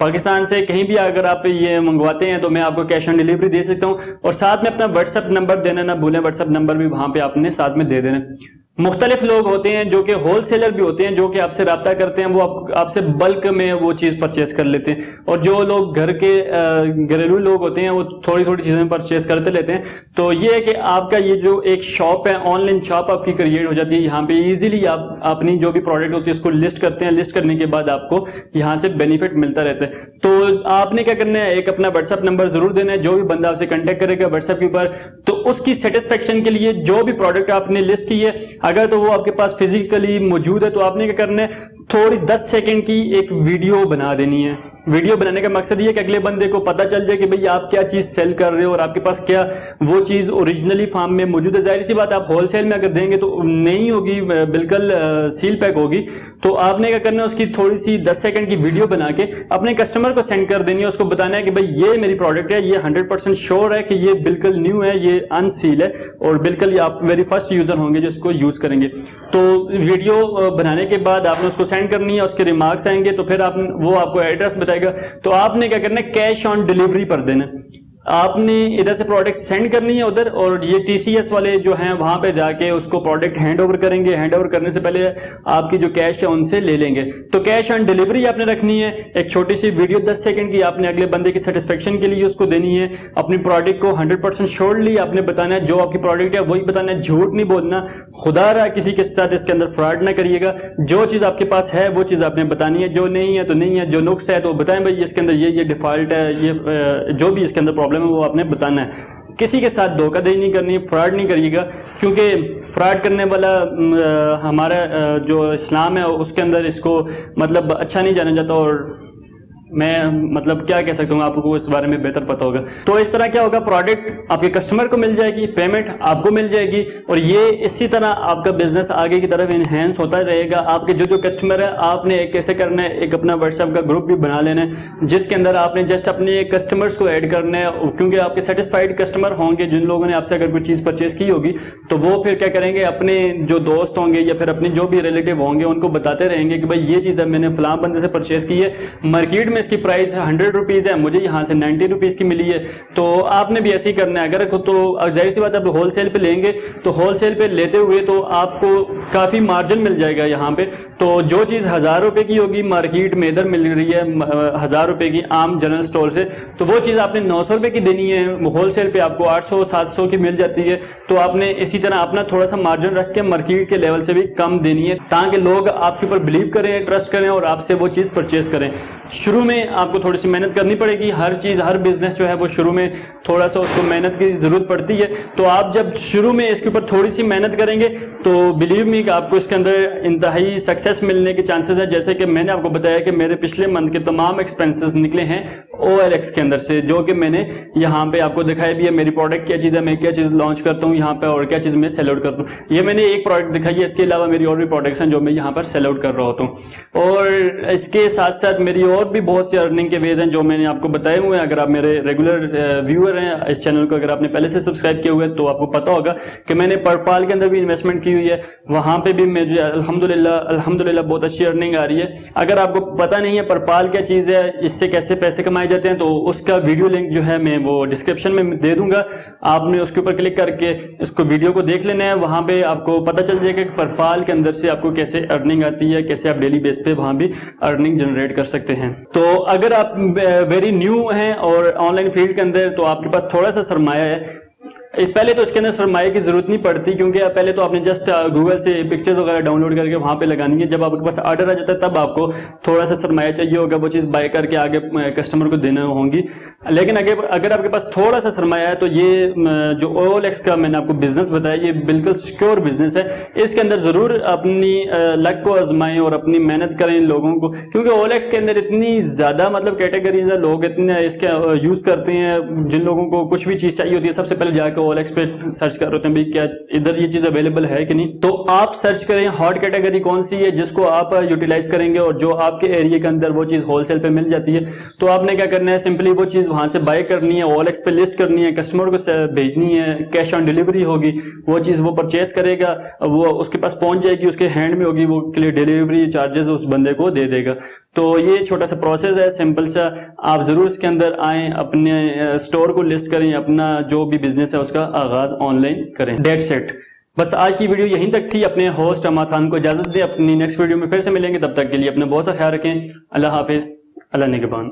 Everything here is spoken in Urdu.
پاکستان سے کہیں بھی اگر آپ یہ منگواتے ہیں تو میں آپ کو کیش آن ڈیلیوری دے سکتا ہوں، اور ساتھ میں اپنا واٹس ایپ نمبر دینا نہ بھولیں، واٹس ایپ نمبر بھی وہاں پہ آپ نے ساتھ میں دے دینا۔ مختلف لوگ ہوتے ہیں جو کہ ہول سیلر بھی ہوتے ہیں، جو کہ آپ سے رابطہ کرتے ہیں، وہ آپ سے بلک میں وہ چیز پرچیز کر لیتے ہیں، اور جو لوگ گھر کے گھریلو لوگ ہوتے ہیں وہ تھوڑی تھوڑی چیزیں پرچیز کرتے لیتے ہیں۔ تو یہ ہے کہ آپ کا یہ جو ایک شاپ ہے، آن لائن شاپ آپ کی کریٹ ہو جاتی ہے، یہاں پہ ایزیلی آپ اپنی جو بھی پروڈکٹ ہوتی ہے اس کو لسٹ کرتے ہیں، لسٹ کرنے کے بعد آپ کو یہاں سے بینیفٹ ملتا رہتا ہے۔ تو آپ نے کیا کرنا ہے، ایک اپنا واٹس ایپ نمبر ضرور دینا ہے، جو بھی بندہ آپ سے کانٹیکٹ کرے گا واٹس ایپ کے اوپر، تو اس کی سیٹسفیکشن کے لیے جو بھی پروڈکٹ آپ نے لسٹ کی ہے، اگر تو وہ آپ کے پاس فزیکلی موجود ہے تو آپ نے کیا کرنا ہے، تھوڑی 10 سیکنڈ کی ایک ویڈیو بنا دینی ہے۔ ویڈیو بنانے کا مقصد یہ ہے کہ اگلے بندے کو پتہ چل جائے کہ بھئی آپ کیا چیز سیل کر رہے ہو اور آپ کے پاس کیا وہ چیز اوریجنلی فارم میں موجود ہے۔ ظاہر سی بات آپ ہول سیل میں اگر دیں گے تو نہیں ہوگی، بالکل سیل پیک ہوگی۔ تو آپ نے کیا کرنا ہے، اس کی تھوڑی سی 10 سیکنڈ کی ویڈیو بنا کے اپنے کسٹمر کو سینڈ کر دینی ہے، اس کو بتانا ہے کہ بھئی یہ میری پروڈکٹ ہے، یہ 100% شیور ہے کہ یہ بالکل نیو ہے، یہ ان سیل ہے، اور بالکل یہ آپ میری فرسٹ یوزر ہوں گے جو اس کو یوز کریں گے۔ تو ویڈیو بنانے کے بعد آپ نے اس کو سینڈ کرنی ہے، اس کے ریمارکس آئیں گے تو پھر وہ آپ کو ایڈریس بتائے گا، تو آپ نے کیا کرنا ہے، کیش آن ڈیلیوری پر دینا۔ آپ نے ادھر سے پروڈکٹ سینڈ کرنی ہے ادھر، اور یہ ٹی سی ایس والے جو ہیں وہاں پہ جا کے اس کو پروڈکٹ ہینڈ اوور کریں گے۔ ہینڈ اوور کرنے سے پہلے آپ کی جو کیش ہے ان سے لے لیں گے۔ تو کیش آن ڈیلیوری آپ نے رکھنی ہے، ایک چھوٹی سی ویڈیو 10 سیکنڈ کی آپ نے اگلے بندے کی سیٹسفیکشن کے لیے اس کو دینی ہے۔ اپنی پروڈکٹ کو 100% شیورلی آپ نے بتانا ہے، جو آپ کی پروڈکٹ ہے وہی بتانا ہے، جھوٹ نہیں بولنا، خدا رہا کسی کے ساتھ اس کے اندر فراڈ نہ کریے گا۔ جو چیز آپ کے پاس ہے وہ چیز آپ نے بتانی ہے، جو نہیں ہے تو نہیں ہے، جو نقص ہے تو بتائیں بھائی اس کے اندر یہ ڈیفالٹ ہے، یہ جو بھی اس کے اندر پرابلم ہے وہ آپ نے بتانا ہے۔ کسی کے ساتھ دھوکہ دہی نہیں کرنی، فراڈ نہیں کریے گا، کیونکہ فراڈ کرنے والا ہمارا جو اسلام ہے اس کے اندر اس کو مطلب اچھا نہیں جانا جاتا، اور میں مطلب کیا کہہ سکتا ہوں، آپ کو اس بارے میں بہتر پتہ ہوگا۔ تو اس طرح کیا ہوگا، پروڈکٹ آپ کے کسٹمر کو مل جائے گی، پیمنٹ آپ کو مل جائے گی، اور یہ اسی طرح آپ کا بزنس آگے کی طرف انہینس ہوتا رہے گا۔ آپ کے جو کسٹمر ہے، آپ نے ایک کیسے کرنا ہے، ایک اپنا واٹس ایپ کا گروپ بھی بنا لینا ہے، جس کے اندر آپ نے جسٹ اپنے کسٹمرز کو ایڈ کرنا ہے، کیونکہ آپ کے سیٹسفائیڈ کسٹمر ہوں گے، جن لوگوں نے آپ سے اگر کوئی چیز پرچیز کی ہوگی تو وہ پھر کیا کریں گے، اپنے جو دوست ہوں گے یا پھر اپنے جو بھی ریلیٹیو ہوں گے ان کو بتاتے رہیں گے کہ بھائی یہ چیز ہے میں نے فلاں بندے سے پرچیز کی ہے، مارکیٹ میں اس کی پرائس 100 روپیز ہے، مجھے یہاں سے 90 روپیز کی ملی ہے۔ تو آپ نے بھی ایسے ہی کرنا ہے، اگر تو ظاہر سی بات ہے آپ ہول سیل پہ لیں گے تو ہول سیل پہ لیتے ہوئے تو آپ کو کافی مارجن مل جائے گا یہاں پہ۔ تو جو چیز 1000 روپے کی ہوگی مارکیٹ میں ادھر مل رہی ہے 1000 روپے کی عام جنرل سٹور سے، تو وہ چیز آپ نے 900 روپے کی دینی ہے، ہول سیل پہ آپ کو 800-700 کی مل جاتی ہے۔ تو آپ نے اسی طرح اپنا تھوڑا سا مارجن رکھ کے مارکیٹ کے لیول سے بھی کم دینی ہے، تاکہ لوگ آپ کے اوپر بلیو کریں، ٹرسٹ کریں اور آپ سے وہ چیز پرچیز کریں۔ شروع میں آپ کو تھوڑی سی محنت کرنی پڑے گی، ہر چیز ہر بزنس جو ہے وہ شروع میں تھوڑا سا اس کو محنت کی ضرورت پڑتی ہے۔ تو آپ جب شروع میں اس کے اوپر تھوڑی سی محنت کریں گے تو بلیو می کہ آپ کو اس کے اندر انتہائی سکسیس ملنے کے چانسز ہیں۔ جیسے کہ میں نے آپ کو بتایا کہ میرے پچھلے منتھ کے تمام ایکسپینسز نکلے ہیں OLX کے اندر سے، جو کہ میں نے یہاں پہ آپ کو دکھایا بھی ہے، میری پروڈکٹ کیا چیز ہے، میں کیا چیز لانچ کرتا ہوں یہاں پہ اور کیا چیز میں سیل آؤٹ کرتا ہوں۔ یہ میں نے ایک پروڈکٹ دکھائی ہے، اس کے علاوہ میری اور بھی پروڈکٹس ہیں جو میں یہاں پر سیل آؤٹ کر رہا ہوتا ہوں، اور اس کے ساتھ ساتھ میری اور بھی بہت سی ارننگ کے ویز ہیں جو میں نے آپ کو بتائے ہوئے ہیں۔ اگر آپ میرے ریگولر ویور ہیں اس چینل کو، اگر آپ نے پہلے سے سبسکرائب کیے ہوئے تو آپ کو پتا ہوگا کہ میں نے پرپال کے اندر بھی انویسٹمنٹ کی ہوئی ہے، وہاں پہ بھی مجھے الحمدللہ بہت اچھی ارننگ آ رہی ہے۔ اگر آپ کو پتا نہیں ہے پرپال کیا چیز ہے، اس سے کیسے پیسے کمائے جاتے ہیں، تو اس کا ویڈیو لنک جو ہے میں وہ ڈسکرپشن میں دے دوں گا، آپ نے اس کے اوپر کلک کر کے اس کو ویڈیو کو دیکھ لینا ہے، وہاں پہ آپ کو پتا چل جائے گا کہ پرپال کے اندر سے آپ کو کیسے ارننگ آتی ہے، کیسے آپ ڈیلی بیس پہ وہاں بھی ارننگ جنریٹ کر سکتے ہیں۔ تو اگر آپ ویری نیو ہیں اور آن لائن فیلڈ کے اندر، تو آپ کے پاس تھوڑا سا سرمایہ ہے۔ پہلے تو اس کے اندر سرمایہ کی ضرورت نہیں پڑتی، کیونکہ پہلے تو آپ نے جسٹ گوگل سے پکچرز وغیرہ ڈاؤن لوڈ کر کے وہاں پہ لگانی ہے۔ جب آپ کے پاس آرڈر آ جاتا ہے تب آپ کو تھوڑا سا سرمایہ چاہیے ہوگا، وہ چیز بائی کر کے آگے کسٹمر کو دینا ہوں گی۔ لیکن اگر آپ کے پاس تھوڑا سا سرمایہ ہے تو یہ جو OLX کا میں نے آپ کو بزنس بتایا، یہ بالکل سیکیور بزنس ہے۔ اس کے اندر ضرور اپنی لک کو آزمائیں اور اپنی محنت کریں لوگوں کو، کیونکہ OLX کے اندر اتنی زیادہ مطلب کیٹیگریز ہیں، لوگ اتنے اس کا یوز کرتے ہیں۔ جن لوگوں کو کچھ بھی چیز چاہیے ہوتی ہے سب سے پہلے جا کے OLX پہ سرچ کر رہے ہیں بھائی کیا ادھر یہ چیز اویلیبل ہے کہ نہیں۔ تو آپ سرچ کریں ہاٹ کیٹیگری کون سی ہے جس کو آپ یوٹیلائز کریں گے، اور جو آپ کے ایریا کے اندر وہ چیز ہول سیل پہ مل جاتی ہے، تو آپ نے کیا کرنا ہے، سمپلی وہ چیز وہاں سے بائی کرنی ہے، OLX پہ لسٹ کرنی ہے، کسٹمر کو بھیجنی ہے، کیش آن ڈیلیوری ہوگی، وہ چیز وہ پرچیز کرے گا، وہ اس کے پاس پہنچ جائے گی، اس کے ہینڈ میں ہوگی، وہ کے لیے ڈیلیوری چارجز اس بندے کو دے دے گا۔ تو یہ چھوٹا سا پروسیس ہے، سمپل سا، آپ ضرور اس کے اندر آئیں، اپنے اسٹور کو لسٹ کریں، اپنا جو بھی بزنس ہے اس کا آغاز آن لائن کریں. That's it. بس آج کی ویڈیو یہیں تک تھی. اپنے ہوسٹ اماد خان کو اجازت دیں، اپنی نیکسٹ ویڈیو میں پھر سے ملیں گے. تب تک کے لیے اپنا بہت سا خیال رکھیں. اللہ حافظ. اللہ نگہبان.